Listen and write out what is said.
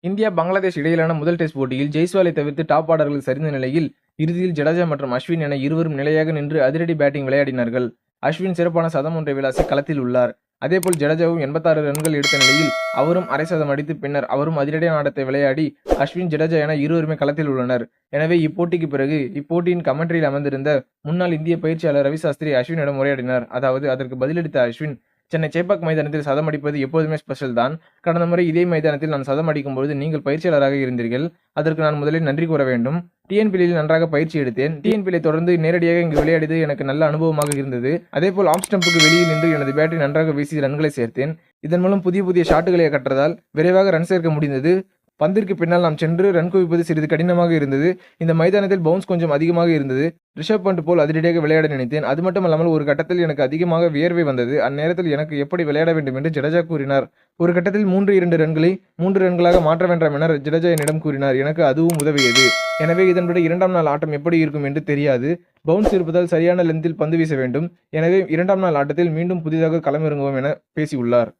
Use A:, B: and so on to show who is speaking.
A: India Bangladesh இடையிலான முதல் test போட்டியில் ஜெய்ஸ்வாலை தவிர்த்து டாப் ஆர்டர்கள் சரிந்த நிலையில் இறுதியில் ஜடேஜா மற்றும் அஸ்வின் என இருவரும் நிலையாக நின்று அதிரடி பேட்டிங் விளையாடினார்கள். அஸ்வின் சிறப்பான சதம் ஒன்றை விளாசி களத்தில் உள்ளார். அதேபோல் ஜடேஜாவும் 86 ரன்கள் எடுத்த நிலையில் அவரும் அரை சதம் அடித்து பின்னர் அவரும் அதிரடியான ஆட்டத்தை விளையாடி அஸ்வின், ஜடேஜா என இருவருமே களத்தில் உள்ளனர். எனவே இப்போட்டிக்கு பிறகு இப்போட்டியின் கமெண்ட்ரியில் அமர்ந்திருந்த முன்னாள் இந்திய பயிற்சியாளர் ரவி சாஸ்திரி அஸ்வினிடம் உரையாடினார். அதாவது அதற்கு பதிலளித்த அஸ்வின், சென்னை சேப்பாக் மைதானத்தில் சதம் அடிப்பது எப்போதுமே ஸ்பெஷல் தான். கடந்த முறை இதே மைதானத்தில் நான் சதம் அடிக்கும்போது நீங்கள் பயிற்சியாளராக இருந்தீர்கள். அதற்கு நான் முதலில் நன்றி கூற வேண்டும். டிஎன்பியில் நன்றாக பயிற்சி எடுத்தேன். டிஎன்பியை தொடர்ந்து நேரடியாக இங்கு விளையாடியது எனக்கு நல்ல அனுபவமாக இருந்தது. அதேபோல் ஆஃப் ஸ்டம்புக்கு வெளியில் நின்று எனது பேட்டை நன்றாக வீசி ரன்களை சேர்த்தேன். இதன் மூலம் புதிய ஷாட்டுகளை கற்றதால் விரைவாக ரன் சேர்க்க முடிந்தது. பந்திற்கு பின்னால் நாம் சென்று ரன் குவிப்பது சிறிது கடினமாக இருந்தது. இந்த மைதானத்தில் பவுன்ஸ் கொஞ்சம் அதிகமாக இருந்தது. ரிஷப் பண்ட் போல் அதிரடியாக விளையாட நினைத்தேன். அது மட்டுமல்லாமல் ஒரு கட்டத்தில் எனக்கு அதிகமாக வியர்வை வந்தது. அந்நேரத்தில் எனக்கு எப்படி விளையாட வேண்டும் என்று ஜடேஜா கூறினார். ஒரு கட்டத்தில் 3-2 ரன்களை 3 ரன்களாக மாற்ற வேண்டாம் என ஜடேஜா என்னிடம் கூறினார். எனக்கு அதுவும் உதவியது. எனவே இதன்படி 2ஆம் நாள் ஆட்டம் எப்படி இருக்கும் என்று தெரியாது. பவுன்ஸ் இருப்பதால் சரியான லென்த்தில் பந்து வீச வேண்டும். எனவே 2ஆம் நாள் ஆட்டத்தில் மீண்டும் புதிதாக களமிறங்குவோம் என பேசியுள்ளார்.